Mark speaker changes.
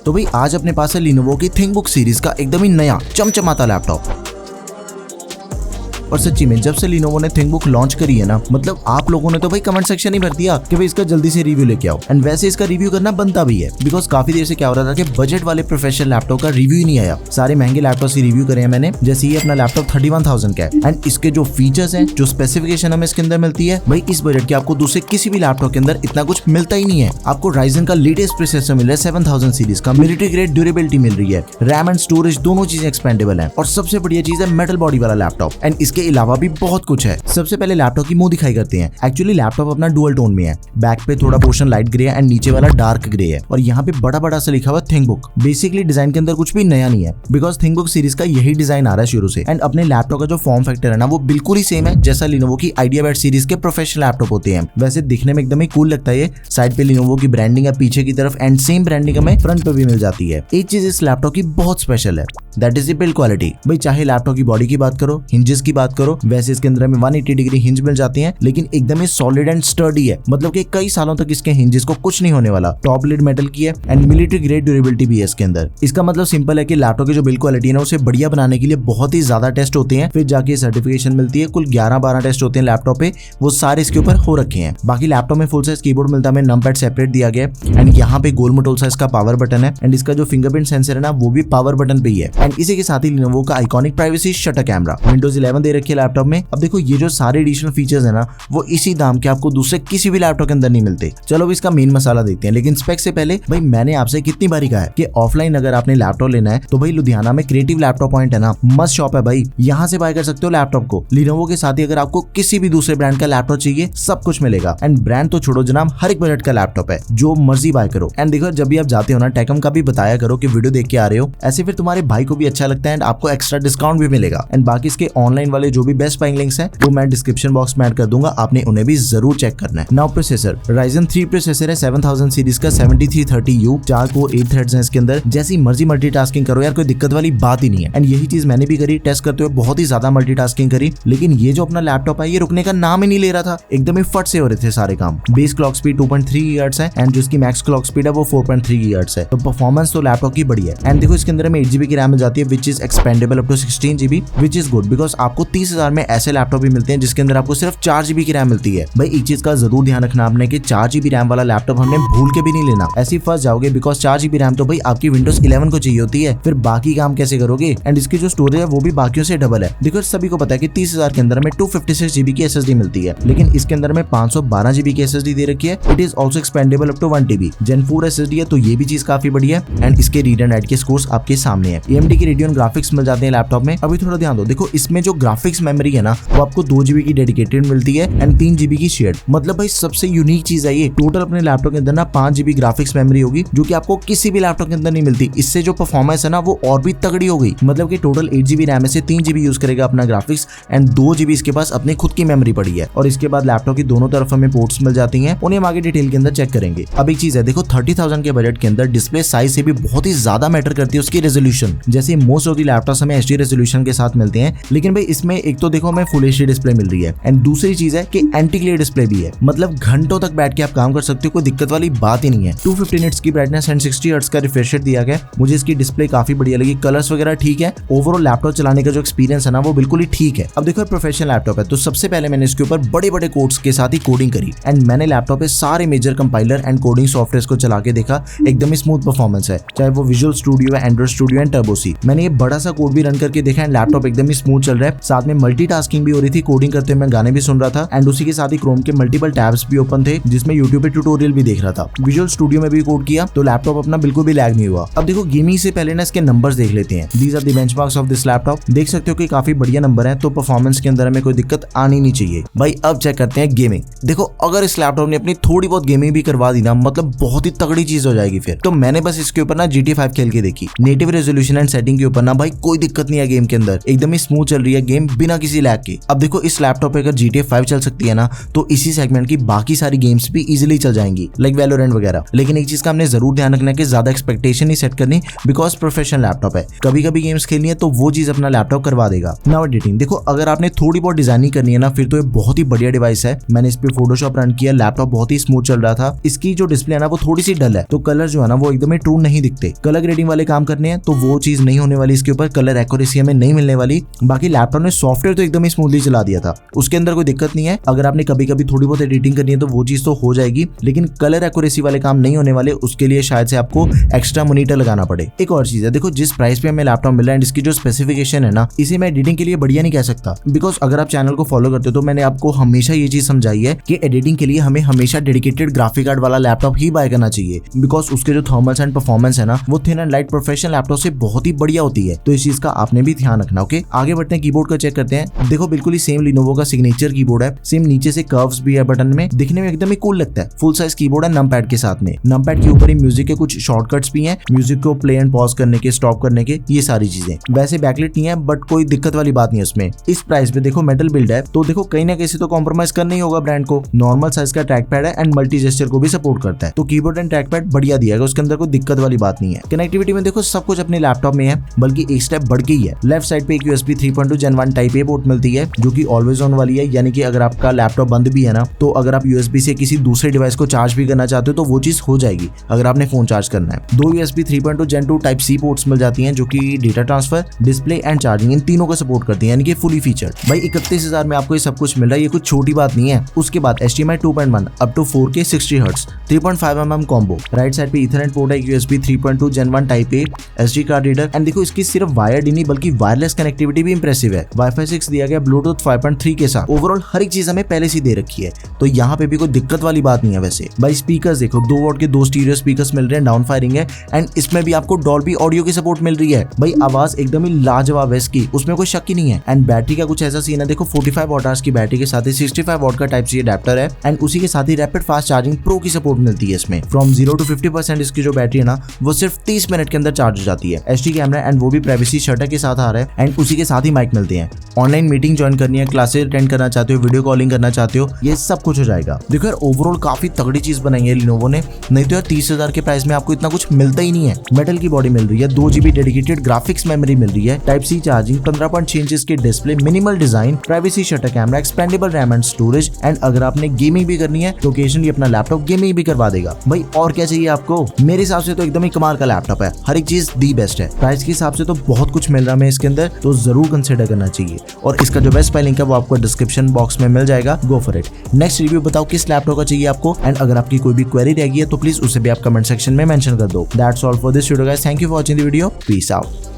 Speaker 1: तो भाई आज अपने पास है Lenovo की थिंकबुक सीरीज का एकदम ही नया चमचमाता लैपटॉप। और सच्ची में जब से Lenovo ने थिंकबुक लॉन्च करी है ना, मतलब आप लोगों ने तो भाई कमेंट सेक्शन ही भर दिया कि भाई इसका जल्दी से रिव्यू लेके आओ। एंड वैसे इसका रिव्यू करना बनता भी है, बिकॉज काफी देर से क्या हो रहा था कि बजट वाले प्रोफेशनल लैपटॉप का रिव्यू ही नहीं आया। सारे महंगे लैपटॉप से रिव्यू करे हैं मैंने, जैसे ये अपना लैपटॉप 31,000 का है। एंड इसके जो फीचर्स हैं, जो स्पेसिफिकेशन हमें इसके अंदर मिलती है, भाई इस बजट के आपको दूसरे किसी भी लैपटॉप के अंदर इतना कुछ मिलता ही नहीं है। आपको Ryzen का लेटेस्ट प्रोसेसर मिल रहा है 7000 सीरीज का, मिलिट्री ग्रेड ड्यूरेबिलिटी मिल रही है, रैम एंड स्टोरेज दोनों चीजें एक्सपेंडेबल है, और सबसे बढ़िया चीज है मेटल बॉडी वाला लैपटॉप। एंड इसके अलावा भी बहुत कुछ है। सबसे पहले लैपटॉप की मुंह दिखाई करते हैं। एक्चुअली लैपटॉप अपना डुअल टोन में है, बैक पे थोड़ा पोर्शन लाइट ग्रे है एंड नीचे वाला डार्क ग्रे है, और यहाँ पे बड़ा बड़ा सा लिखा हुआ थिंकबुक। बेसिकली डिजाइन के अंदर कुछ भी नया नहीं है, बिकॉज थिंकबुक सीरीज का यही डिजाइन आ रहा है शुरू से। एंड अपने लैपटॉप का जो फॉर्म फैक्टर है ना, वो बिल्कुल ही सेम है जैसा Lenovo की आइडियाबैट सीरीज के प्रोफेशनल लैपटॉप होते हैं। वैसे दिखने में एकदम ही कूल लगता है। साइड पे Lenovo की ब्रांडिंग है पीछे की तरफ, एंड सेम ब्रांडिंग हमें फ्रंट पे भी मिल जाती है। एक चीज इस लैपटॉप की बहुत स्पेशल है, that is the build quality. भाई चाहे लैपटॉप की बॉडी की बात करो, हिंजेस की बात करो, वैसे इसके अंदर हमें 180 डिग्री हिंज मिल जाती हैं, लेकिन एकदम ही सॉलिड एंड स्टर्डी है। मतलब कि कई सालों तक इसके हिंजेस को कुछ नहीं होने वाला। टॉप लिड मेटल की है एंड मिलिट्री ग्रेड ड्यूरेबिलिटी भी है इसके अंदर। इसका मतलब सिंपल है कि लैपटॉप की जो बिल्ड क्वालिटी है ना, उसे बढ़िया बनाने के लिए बहुत ही ज्यादा टेस्ट होते हैं, फिर जाके सर्टिफिकेशन मिलती है। कुल 11-12 टेस्ट होते हैं लैपटॉप पे, वो सारे इसके ऊपर हो रखे हैं। बाकी लैपटॉप में फुल साइज कीबोर्ड मिलता है, नंपैड सेपरेट दिया गया है, एंड यहाँ पे गोल मोटोल साइज का पावर बटन है, एंड इसका जो फिंगरप्रिंट सेंसर है ना, वो भी पावर बटन पे ही है। एंड इसी के साथ ही Lenovo का iconic privacy shutter camera, Windows 11 दे रखी है लैपटॉप में। अब देखो ये जो सारे एडिशनल फीचर्स है ना, वो इसी दाम के आपको दूसरे किसी भी लैपटॉप के अंदर नहीं मिलते। चलो अब इसका मेन मसाला देखते हैं, लेकिन स्पेक से पहले भाई मैंने आपसे कितनी बारी कहा है कि ऑफलाइन अगर आपने लैपटॉप लेना है तो भाई लुधियाना में क्रिएटिव लैपटॉप पॉइंट है ना, मस्त शॉप है भाई। यहाँ से बाय कर सकते हो लैपटॉप को। Lenovo के साथ ही अगर आपको किसी भी दूसरे ब्रांड का लैपटॉप चाहिए, सब कुछ मिलेगा। एंड ब्रांड तो छोड़ो जनाब, हर एक बजट का लैपटॉप है, जो मर्जी बाय करो। एंड देखो जब भी आप जाते हो ना, टेकम का भी बताया करो कि वीडियो देख के आ रहे हो, ऐसे फिर तुम्हारे भाई को भी अच्छा लगता है एंड आपको एक्स्ट्रा डिस्काउंट भी मिलेगा। एंड बाकी इसके ऑनलाइन वाले जो भी बेस्ट बाइंग लिंक्स हैं, वो मैं डिस्क्रिप्शन बॉक्स में ऐड कर दूंगा, आपने उन्हें भी जरूर चेक करना है। नाउ प्रोसेसर, Ryzen 3 प्रोसेसर है 7000 सीरीज का 7330U, 4 कोर 8 थ्रेड्स हैं इसके अंदर। जैसी मर्जी मल्टीटास्किंग करो यार, कोई दिक्कत वाली बात ही नहीं है। एंड यही चीज मैंने भी करी, टेस्ट करते हुए बहुत ही ज्यादा मल्टीटास्किंग करी, लेकिन ये जो अपना लैपटॉप है ये रुकने का नाम ही नहीं ले रहा था। एकदम ही फट से हो रहे थे सारे काम। बेस क्लॉक स्पीड 2.3 GHz है, एंड जो इसकी मैक्स क्लॉक स्पीड है वो 4.3 GHz है। तो परफॉर्मेंस तो लैपटॉप की बढ़िया है। एंड देखो इसके अंदर में 8GB की रैम मिल जाती है, which is expandable up to 16GB, which is good, because आपको 30,000 में ऐसे लैपटॉप भी मिलते हैं जिसके अंदर आपको सिर्फ 4GB की रैम मिलती है। भाई एक चीज का जरूर ध्यान रखना आपने कि 4GB रैम वाला लैपटॉप हमने भूल के भी नहीं लेना, ऐसे फंस जाओगे, बिकॉज 4GB रैम तो भाई आपकी Windows 11 को चाहिए होती है, फिर बाकी काम कैसे करोगे। एंड इसकी जो स्टोरेज है वो भी बाकियों से डबल है। देखो सभी को पता है कि 30,000 के अंदर में 256GB की SSD मिलती है, लेकिन इसके अंदर में 512GB की SSD दे रखी है। It is also expandable up to 1TB। Gen 4 SSD है, तो ये भी चीज काफी बढ़िया है। एंड इसके रीड एंड राइट के स्कोर्स आपके सामने है। AMD की Radeon ग्राफिक्स मिल जाते हैं लैपटॉप में। अभी थोड़ा ध्यान दो, देखो इसमें जो ग्राफिक्स मेमोरी है ना, वो आपको 2GB की डेडिकेटेड मिलती है एंड 3GB की शेयर्ड। मतलब भाई सबसे यूनिक चीज है ये। टोटल अपने लैपटॉप के अंदर ना 5GB ग्राफिक्स मेमोरी होगी, जो कि आपको किसी भी लैपटॉप के अंदर नहीं मिलती। इससे जो परफॉर्मेंस है ना, वो और भी तगड़ी हो गई। मतलब कि टोटल 8GB रैम में से 3GB यूज करेगा अपना ग्राफिक्स, एंड 2GB इसके पास अपनी खुद की मेमोरी पड़ी है। और इसके बाद लैपटॉप की दोनों तरफ हमें पोर्ट्स मिल जाती हैं, उन्हें हम आगे डिटेल के अंदर चेक करेंगे। अब एक चीज है, देखो 30,000 के बजट के अंदर डिस्प्ले साइज से भी बहुत ही ज्यादा मैटर करती है उसकी रेजोल्यूशन। जैसे मोस्ट ऑफ द लैपटॉप्स हमें HD रेजोल्यूशन के साथ मिलते हैं, लेकिन भाई इसमें एक तो देखो हमें फुल HD डिस्प्ले मिल रही है, एंड दूसरी चीज है कि एंटी ग्लेयर डिस्प्ले भी है। मतलब घंटों तक बैठ के आप काम कर सकते हो, कोई दिक्कत वाली बात ही नहीं है। 250 निट्स की ब्राइटनेस एंड 60 हर्ट्ज का रिफ्रेश रेट दिया गया। मुझे इसकी डिस्प्ले काफी बढ़िया लगी, कलर्स वगैरह ठीक है। ओवरऑल लैपटॉप चलाने का जो एक्सपीरियंस है ना, वो बिल्कुल ही ठीक है। अब देखो प्रोफेशनल लैपटॉप है, तो सबसे पहले मैंने इसके ऊपर बड़े बड़े कोड्स के साथ ही कोडिंग करी, एंड मैंने लैपटॉप पे सारे major compiler and coding software को चला के देखा। एकदम ही स्मूथ परफॉर्मेंस है, चाहे वो विजुअल स्टूडियो है, एंड्रॉइड स्टूडियो एंड टर्बो सी। मैंने ये बड़ा सा कोड भी रन करके देखा, एंड लैपटॉप एकदम ही स्मूथ चल रहा है। साथ में मल्टीटास्किंग भी हो रही थी, कोडिंग करते हुए मैं गाने भी सुन रहा था, एंड उसी के साथ ही क्रोम के मल्टीपल टैब्स भी ओपन थे, जिसमें यूट्यूब पे ट्यूटोरियल भी देख रहा था। विजुअल स्टूडियो में भी कोड किया, तो लैपटॉप अपना बिल्कुल भी लैग नहीं हुआ। अब देखो गेमिंग से पहले ना इसके नंबर्स देख लेते हैं। These are the benchmarks of this laptop. देख सकते हो कि काफी बढ़िया नंबर है, तो परफॉर्मेंस के अंदर हमें कोई दिक्कत आनी नहीं चाहिए। भाई अब चेक करते हैं गेमिंग। देखो अगर इस लैपटॉप ने अपनी थोड़ी बहुत गेमिंग भी करवा दी ना, मतलब बहुत ही तगड़ी चीज हो जाएगी फिर। तो मैंने बस इसके ऊपर ना GTA 5 खेल के देखी। नेटिव रेजोल्यूशन एंड सेटिंग के ऊपर ना भाई कोई दिक्कत नहीं है गेम के अंदर, एकदम ही स्मूथ चल रही है गेम, बिना किसी लैग के। अब देखो इस लैपटॉप पे अगर GTA 5 चल सकती है ना, तो इसी सेगमेंट की बाकी सारी गेम्स भी इजीली चल जाएंगी, लाइक वैलोरेंट वगैरह। लेकिन एक चीज का हमने जरूर ध्यान रखना है कि ज्यादा एक्सपेक्टेशन नहीं सेट करनी, बिकॉज प्रोफेशनल लैपटॉप है। कभी कभी गेम्स खेलनी है तो वो चीज अपना लैपटॉप करवा देगा। नाउ एडिटिंग, देखो अगर आपने थोड़ी बहुत डिजाइनिंग करनी है ना, फिर तो ये बहुत ही बढ़िया डिवाइस है। मैंने इस पे फोटोशॉप रन किया, लैपटॉप बहुत ही स्मूथ चल रहा था। इसकी जो डिस्प्ले है ना वो थोड़ी सी डल है, तो कलर जो है ना वो एकदम ही ट्रू नहीं दिखते। कलर ग्रेडिंग वाले काम करने हैं तो वो चीज नहीं होने वाली इसके ऊपर, कलर एक्यूरेसी हमें नहीं मिलने वाली। बाकी लैपटॉप ने सॉफ्टवेयर तो एकदम ही स्मूथली चला दिया था, उसके अंदर कोई दिक्कत नहीं है। अगर आपने कभी कभी थोड़ी बहुत एडिटिंग करनी है तो वो चीज तो हो जाएगी, लेकिन कलर एक्यूरेसी वाले काम नहीं होने वाले। उसके लिए शायद से आपको एक्स्ट्रा मॉनिटर लगाना पड़े। एक और चीज है, देखो जिस प्राइस पे हमें लैपटॉप मिल रहा है, इसकी जो स्पेसिफिकेशन है ना, इसे मैं एडिटिंग के लिए बढ़िया नहीं कह सकता। बिकॉज अगर आप चैनल को फॉलो करते हो तो मैंने आपको हमेशा ये चीज समझाई है कि एडिटिंग के लिए हमें हमेशा डेडिकेटेड ग्राफिक कार्ड वाला लैपटॉप ही बाय करना चाहिए, बिकॉज उसके जो थर्मल्स एंड परफॉर्मेंस है ना, वो thin and light professional laptop से बहुत ही बढ़िया होती है। तो इस चीज का आपने भी ध्यान रखना। ओके, आगे बढ़ते हैं, कीबोर्ड का चेक करते हैं। देखो बिल्कुल ही सेम लिनोवो का सिग्नेचर कीबोर्ड है, सेम नीचे से कर्व्स भी है बटन में, दिखने में एकदम ही कूल लगता है। फुल साइज कीबोर्ड है नमपैड के साथ में। नमपैड के ऊपर ही म्यूजिक के कुछ शॉर्टकट्स भी हैं, म्यूजिक को प्ले एंड पॉज करने के, स्टॉप करने के, ये सारी चीजें। वैसे बैकलाइट नहीं है, बट कोई दिक्कत वाली बात नहीं है उसमें। इस प्राइस पे देखो मेटल बिल्ड है, तो देखो कहीं ना कहीं तो कॉम्प्रोमाइज करना ही होगा ब्रांड को। नॉर्मल साइज का ट्रैक पैड है एंड मल्टी जेस्चर को भी सपोर्ट करता है, तो कीबोर्ड एंड ट्रैक पैड बढ़िया दिया है, उसके अंदर कोई दिक्कत वाली बात नहीं है। कनेक्टिविटी में देखो सब कुछ अपने लैपटॉप में है, बल्कि एक स्टेप बढ़ गई है। लेफ्ट साइड पे एक USB 3.2 Gen 1 टाइप ए पोर्ट मिलती है, जो कि ऑलवेज ऑन वाली है, यानी कि अगर आपका लैपटॉप बंद भी है ना, तो अगर आप USB से किसी दूसरे डिवाइस को चार्ज भी करना चाहते हो तो वो चीज हो जाएगी, अगर आपने फोन चार्ज करना है। 2 USB 3.2 Gen 2 type C ports मिल जाती हैं, जो कि data transfer, display and charging इन तीनों को सपोर्ट करती है, यानी कि फुली फीचर्ड। भाई 31,000 में आपको ये सब कुछ मिल रहा है, ये कुछ छोटी बात नहीं है। उसके बाद HDMI 2.1 up to 4K 60 Hz 3.5mm combo, right side पे ईथरनेट पोर्ट है, USB 3.2 Gen 1 type A, SD card reader and देखो इसकी सिर्फ वायर्ड ही नहीं बल्कि वायरलेस कनेक्टिविटी भी इंप्रेसिव है। Wi-Fi 6 दिया गया Bluetooth 5.3 के साथ। ओवरऑल हर एक चीज हमें पहले से दे रखी है, तो यहाँ पे भी कोई दिक्कत वाली बात नहीं है। वैसे भाई स्पीकर्स देखो, 2 वॉट के 2 स्टीरियो स्पीकर्स मिल रहे हैं, डाउन फायरिंग है एंड इसमें भी आपको डॉल्बी ऑडियो की सपोर्ट मिल रही है। भाई आवाज एकदम ही लाजवाब है इसकी, उसमें कोई शक ही नहीं है। एंड बैटरी का कुछ ऐसा सीन है, देखो 45 वॉट आवर्स की बैटरी के साथ ही 65 वॉट का टाइप सी अडेप्टर है एंड उसी के साथ ही रैपिड फास्ट चार्जिंग प्रो की सपोर्ट मिलती है इसमें। फ्रॉम 0 to 50% इसकी जो बैटरी है ना, वो सिर्फ 30 मिनट के अंदर चार्ज हो जाती है। HD कैमरा एंड वो भी प्राइवेसी शटर के साथ आ रहा है एंड उसी के साथ ही माइक मिलते हैं। ऑनलाइन मीटिंग ज्वाइन करनी है, क्लासेस अटेंड करना चाहते हो, वीडियो कॉलिंग करना चाहते हो, ये सब कुछ हो जाएगा। देखो यार ओवरऑल काफी तगड़ी चीज बनाई है लिनोवो ने, नहीं तो यार 30,000 के प्राइस में आपको इतना कुछ मिलता ही नहीं है। मेटल की बॉडी मिल रही है, 2 GB डेडिकेटेड ग्राफिक्स मेमोरी मिल रही है, टाइप C चार्जिंग, 15.6 इंचेस की display, minimal design, privacy shutter camera, expandable RAM and storage and अगर आपने गेमिंग भी करनी है तो ओकेजनली अपना लैपटॉप गेमिंग भी करवा देगा। भाई और क्या चाहिए आपको? मेरे हिसाब से तो एकदम ही कमाल का लैपटॉप है, हर एक चीज दी बेस्ट है। प्राइस के हिसाब से तो बहुत कुछ मिल रहा है इसके अंदर, तो जरूर कंसिडर करना चाहिए। और इसका जो बेस्ट बाय लिंक है वो आपको डिस्क्रिप्शन बॉक्स में मिल जाएगा, go for it. Next review बताओ किस लैपटॉप का चाहिए आपको, एंड अगर आपकी कोई भी क्वेरी रहेगी है तो प्लीज उसे भी आप कमेंट सेक्शन में मेंशन कर दो। That's all for this video guys, thank you for watching the video, peace out.